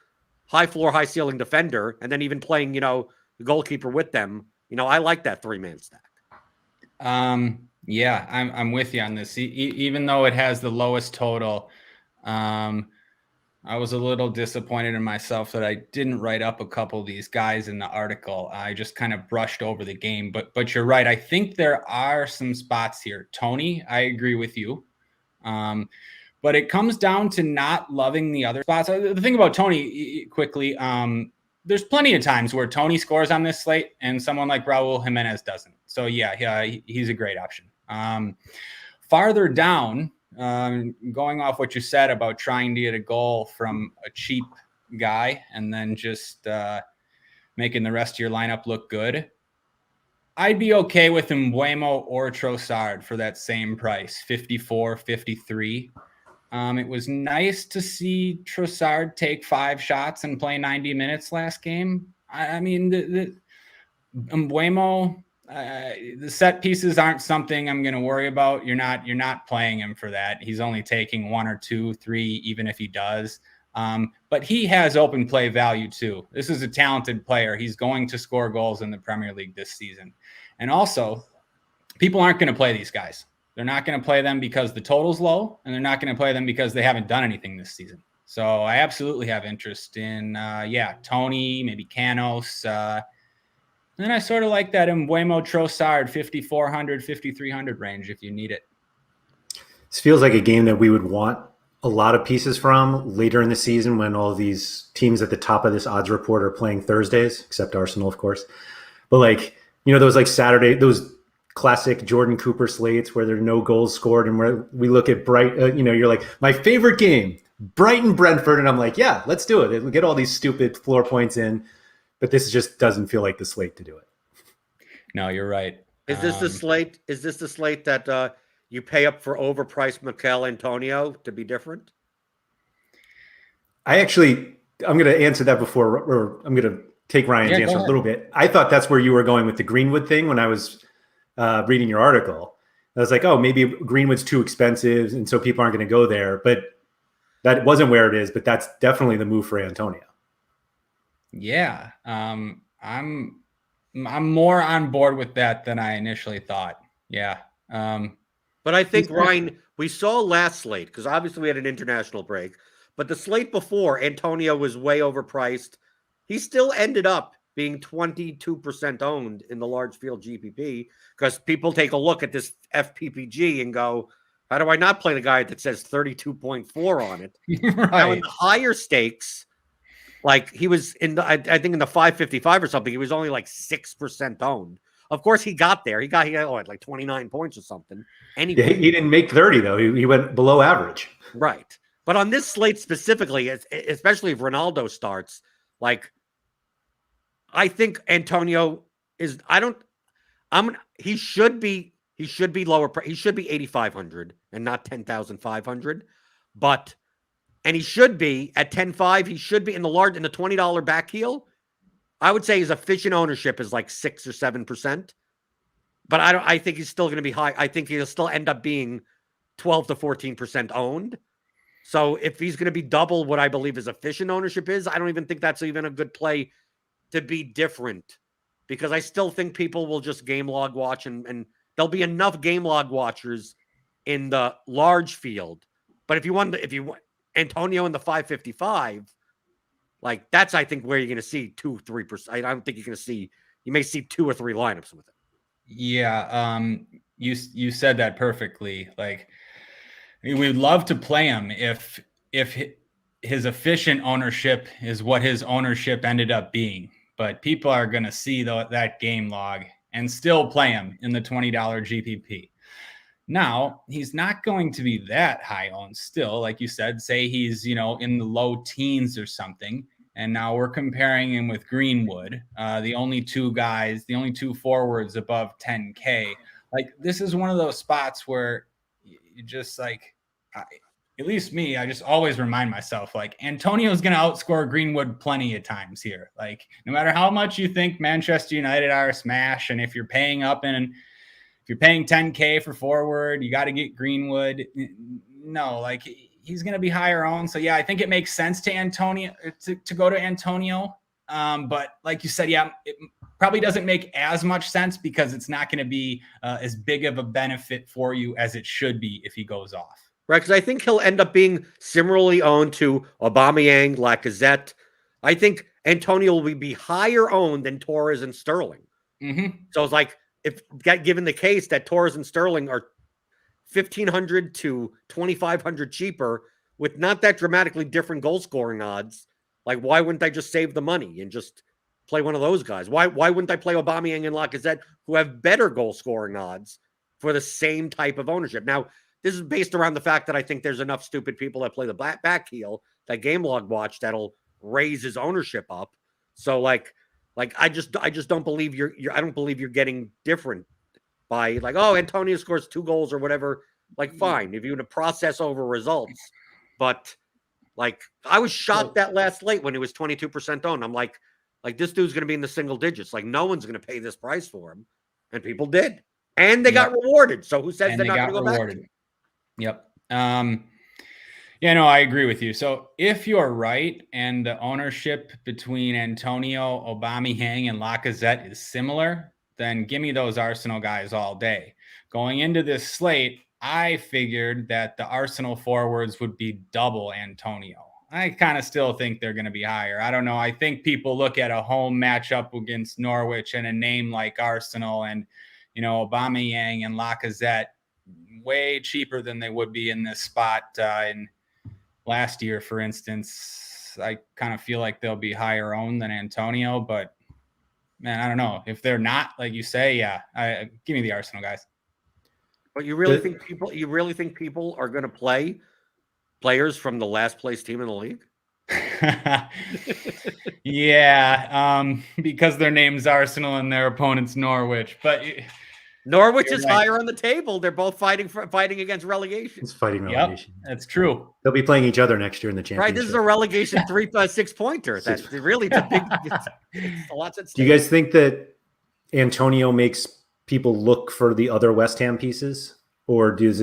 floor, high ceiling defender, and then even playing, the goalkeeper with them, I like that 3-man stack. I'm with you on this. Even though it has the lowest total, I was a little disappointed in myself that I didn't write up a couple of these guys in the article. I just kind of brushed over the game, but you're right. I think there are some spots here. Tony, I agree with you. But it comes down to not loving the other spots. The thing about Tony, quickly, there's plenty of times where Tony scores on this slate and someone like Raul Jimenez doesn't. So he's a great option. Farther down, going off what you said about trying to get a goal from a cheap guy and then just making the rest of your lineup look good, I'd be okay with Mbeumo or Trossard for that same price, 54, 53. It was nice to see Trossard take 5 shots and play 90 minutes last game. The Mbeumo, the set pieces aren't something I'm going to worry about. You're not playing him for that. He's only taking 1 or 2, 3, even if he does. But he has open play value too. This is a talented player. He's going to score goals in the Premier League this season. And also, people aren't going to play these guys. They're not going to play them because the total's low, and they're not going to play them because they haven't done anything this season. So I absolutely have interest in, Tony, maybe Canos. Then I sort of like that Mbeumo Trossard 5,400, 5,300 range if you need it. This feels like a game that we would want a lot of pieces from later in the season when all these teams at the top of this odds report are playing Thursdays, except Arsenal, of course. But those those classic Jordan Cooper slates where there are no goals scored, and where we look at you're like, my favorite game, Brighton Brentford, and I'm like, yeah, let's do it. We get all these stupid floor points in, but this just doesn't feel like the slate to do it. No, you're right. Is this the slate? Is this the slate that you pay up for overpriced Mikel Antonio to be different? I'm going to answer that before, or I'm going to take Ryan's answer a little bit. I thought that's where you were going with the Greenwood thing when I was reading your article. I was like, oh, maybe Greenwood's too expensive, and so people aren't going to go there. But that wasn't where it is. But that's definitely the move for Antonio. Yeah, I'm more on board with that than I initially thought. Yeah. But I think, Ryan, we saw last slate, because obviously we had an international break, but the slate before, Antonio was way overpriced. He still ended up being 22% owned in the large field GPP, because people take a look at this FPPG and go, how do I not play the guy that says 32.4 on it? Right. Now, in the higher stakes, like he was I think in the 555 or something, he was only like 6% owned. Of course, he got there. He got like 29 points or something. Anyway, he didn't make 30 though. He went below average. Right. But on this slate specifically, especially if Ronaldo starts, like I think Antonio is. He should be lower. He should be 8,500 and not 10,500. And he should be at 10.5. He should be in the $20 back heel. I would say his efficient ownership is like 6 or 7%. But I think he's still going to be high. I think he'll still end up being 12 to 14% owned. So if he's going to be double what I believe his efficient ownership is, I don't even think that's even a good play to be different, because I still think people will just game log watch, and there'll be enough game log watchers in the large field. But if you want Antonio in the 555, like that's, I think, where you're going to see 2-3%. I don't think you're going to see, you may see 2 or 3 lineups with it. Yeah. You said that perfectly. Like, we'd love to play him if his efficient ownership is what his ownership ended up being, but people are going to see that game log and still play him in the $20 GPP. Now, he's not going to be that high owned still. Like you said, say he's, in the low teens or something. And now we're comparing him with Greenwood, the only two forwards above 10K. Like, this is one of those spots where you just at least me, I just always remind myself, like, Antonio's going to outscore Greenwood plenty of times here. Like, no matter how much you think Manchester United are a smash, and if you're paying up and if you're paying 10K for forward, you got to get Greenwood. No, like, he's going to be higher owned. So yeah, I think it makes sense to go to Antonio. But like you said, yeah, it probably doesn't make as much sense because it's not going to be as big of a benefit for you as it should be if he goes off. Right, because I think he'll end up being similarly owned to Aubameyang, Lacazette. I think Antonio will be higher owned than Torres and Sterling. Mm-hmm. So it's like, given the case that Torres and Sterling are 1,500 to 2,500 cheaper with not that dramatically different goal scoring odds, like, why wouldn't I just save the money and just play one of those guys? Why wouldn't I play Aubameyang and Lacazette, who have better goal scoring odds for the same type of ownership? Now, this is based around the fact that I think there's enough stupid people that play the back heel, that game log watch, that'll raise his ownership up. So like I just don't believe I don't believe you're getting different by like, oh, Antonio scores 2 goals or whatever. Like, fine, if you want to process over results, but like, I was shocked that last late when he was 22% owned. I'm like this dude's going to be in the single digits. Like, no one's going to pay this price for him, and people did, and they got rewarded. So who says they're not going to go back to it? Yep. Yeah, no, I agree with you. So if you're right and the ownership between Antonio, Aubameyang, and Lacazette is similar, then give me those Arsenal guys all day. Going into this slate, I figured that the Arsenal forwards would be double Antonio. I kind of still think they're going to be higher. I don't know. I think people look at a home matchup against Norwich and a name like Arsenal and, Aubameyang and Lacazette way cheaper than they would be in this spot in last year, for instance, I kind of feel like they'll be higher owned than Antonio, but man, I don't know if they're not, like you say. Yeah, give me the Arsenal guys. But you really think people are going to play players from the last place team in the league? Yeah, because their name's Arsenal and their opponent's Norwich, but Norwich is higher on the table. They're both fighting against relegation. It's fighting relegation. Yep, that's true. They'll be playing each other next year in the championship. Right, this is a relegation 6-pointer. That's really it's a lot at stake. Do you guys think that Antonio makes people look for the other West Ham pieces, or do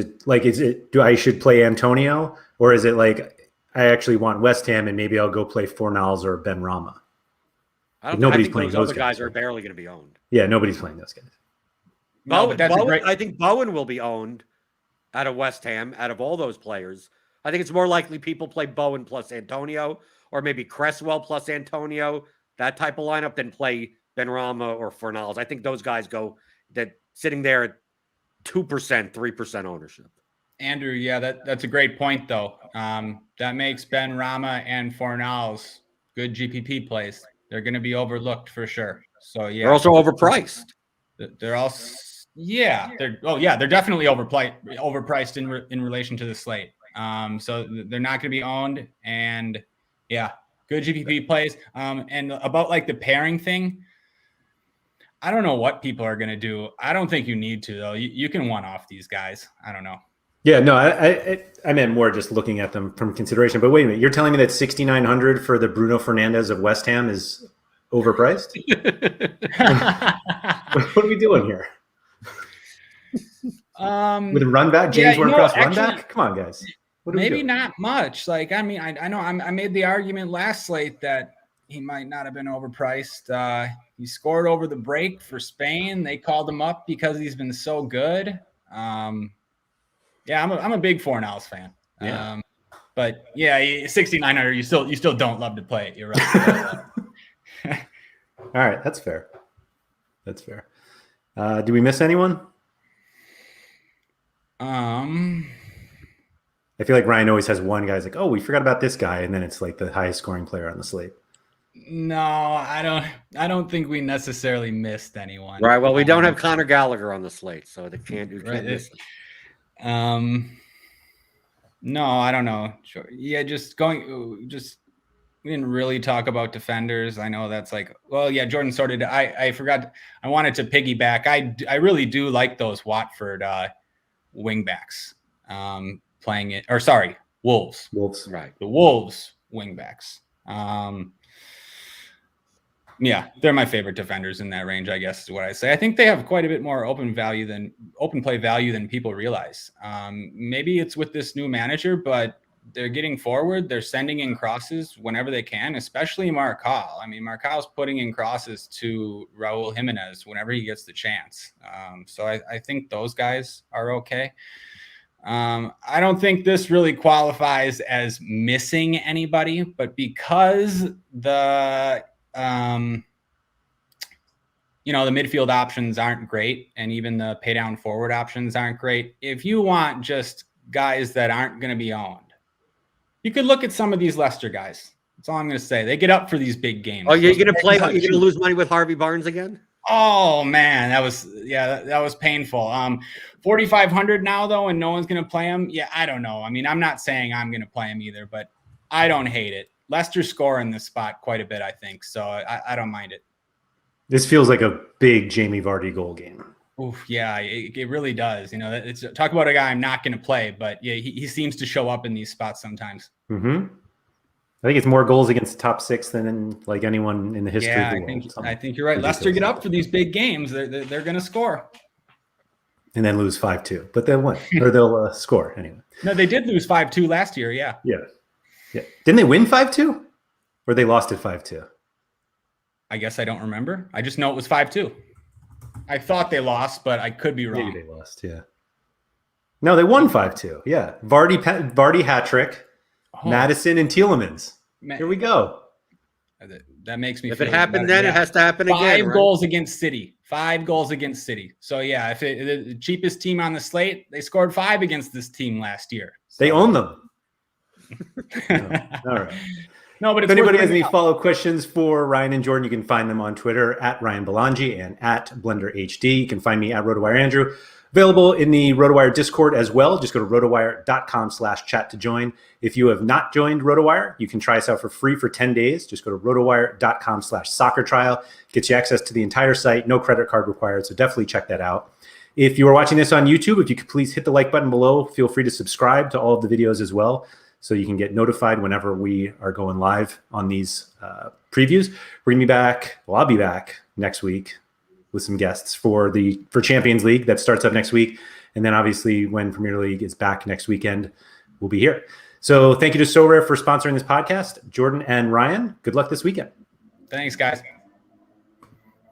I should play Antonio, or is it like I actually want West Ham and maybe I'll go play Fornals or Ben Rama? Nobody's playing those other guys. Are barely going to be owned. Yeah, nobody's playing those guys. I think Bowen will be owned out of West Ham, out of all those players. I think it's more likely people play Bowen plus Antonio, or maybe Cresswell plus Antonio, that type of lineup, than play Benrahma or Fornals. I think those guys go that sitting there at 2%, 3% ownership. Andrew, yeah, that's a great point, though. That makes Benrahma and Fornals good GPP plays. They're going to be overlooked for sure. So, yeah. They're also overpriced. They're also... Yeah, they're definitely overpriced in relation to the slate. So they're not going to be owned, and yeah, good GPP plays. And about like the pairing thing, I don't know what people are going to do. I don't think you need to though. You can one off these guys. I don't know. Yeah, no, I meant more just looking at them from consideration. But wait a minute, you're telling me that 6,900 for the Bruno Fernandes of West Ham is overpriced? What are we doing here? With a run back, James Ward-Prowse run back? Come on, guys. Maybe not much. Like, I mean, I know I made the argument last slate that he might not have been overpriced. He scored over the break for Spain. They called him up because he's been so good. Yeah, I'm a big Fornals fan. Yeah. But yeah, 6,900. You still don't love to play it. You're right. All right, that's fair. That's fair. Do we miss anyone? I feel like Ryan always has one guy's like, oh, we forgot about this guy, and then it's like the highest scoring player on the slate. No, I don't think we necessarily missed anyone. Right. Well, we don't have Conor Gallagher on the slate, so they can't miss it. No, I don't know. Sure. Yeah, we didn't really talk about defenders. I know that's like, well, yeah, Jordan sorted. I forgot. I wanted to piggyback. I really do like those Watford wingbacks playing it. Or sorry, Wolves. Right. The Wolves wingbacks. Yeah, they're my favorite defenders in that range, I guess is what I say. I think they have quite a bit more open play value than people realize. Maybe it's with this new manager, but they're getting forward. They're sending in crosses whenever they can, especially Marcal. I mean, Marcal's putting in crosses to Raul Jimenez whenever he gets the chance. So I think those guys are okay. I don't think this really qualifies as missing anybody, but because the midfield options aren't great, and even the pay down forward options aren't great. If you want just guys that aren't going to be owned, you could look at some of these Leicester guys. That's all I'm going to say. They get up for these big games. Oh, you're going to lose money with Harvey Barnes again? Oh man, that was painful. 4,500 now though, and no one's going to play him. Yeah, I don't know. I mean, I'm not saying I'm going to play him either, but I don't hate it. Leicester score in this spot quite a bit, I think. So I don't mind it. This feels like a big Jamie Vardy goal game. Oof, yeah, it really does. It's talk about a guy I'm not going to play, but yeah, he seems to show up in these spots sometimes. Mm-hmm. I think it's more goals against the top six than in like anyone in the history of the world. I think you're right. Leicester get up for these big games. They're going to score. And then lose 5-2. But they'll win. Or they'll score anyway. No, they did lose 5-2 last year, yeah. Yeah. Didn't they win 5-2? Or they lost at 5-2? I guess I don't remember. I just know it was 5-2. I thought they lost, but I could be wrong. Maybe they lost, yeah. No, they won 5-2. Yeah. Vardy hat trick. Oh. Madison and Tielemans. Here we go. That makes me if feel it happened then, it has to happen again. 5 goals against City. 5 goals against City. So, yeah, the cheapest team on the slate, they scored 5 against this team last year. So, they own them. All right. No, but if anybody has any follow-up questions for Ryan and Jordan, you can find them on Twitter at Ryan Belongia and at BlenderHD. You can find me at RotoWire Andrew. Available in the RotoWire Discord as well. Just go to rotowire.com/chat to join. If you have not joined RotoWire, you can try us out for free for 10 days. Just go to rotowire.com/soccer trial. Gets you access to the entire site. No credit card required. So definitely check that out. If you are watching this on YouTube, if you could please hit the like button below. Feel free to subscribe to all of the videos as well, so you can get notified whenever we are going live on these previews. We're going to be back. Well, I'll be back next week with some guests for Champions League that starts up next week. And then obviously when Premier League is back next weekend, we'll be here. So thank you to SoRare for sponsoring this podcast. Jordan and Ryan, good luck this weekend. Thanks, guys.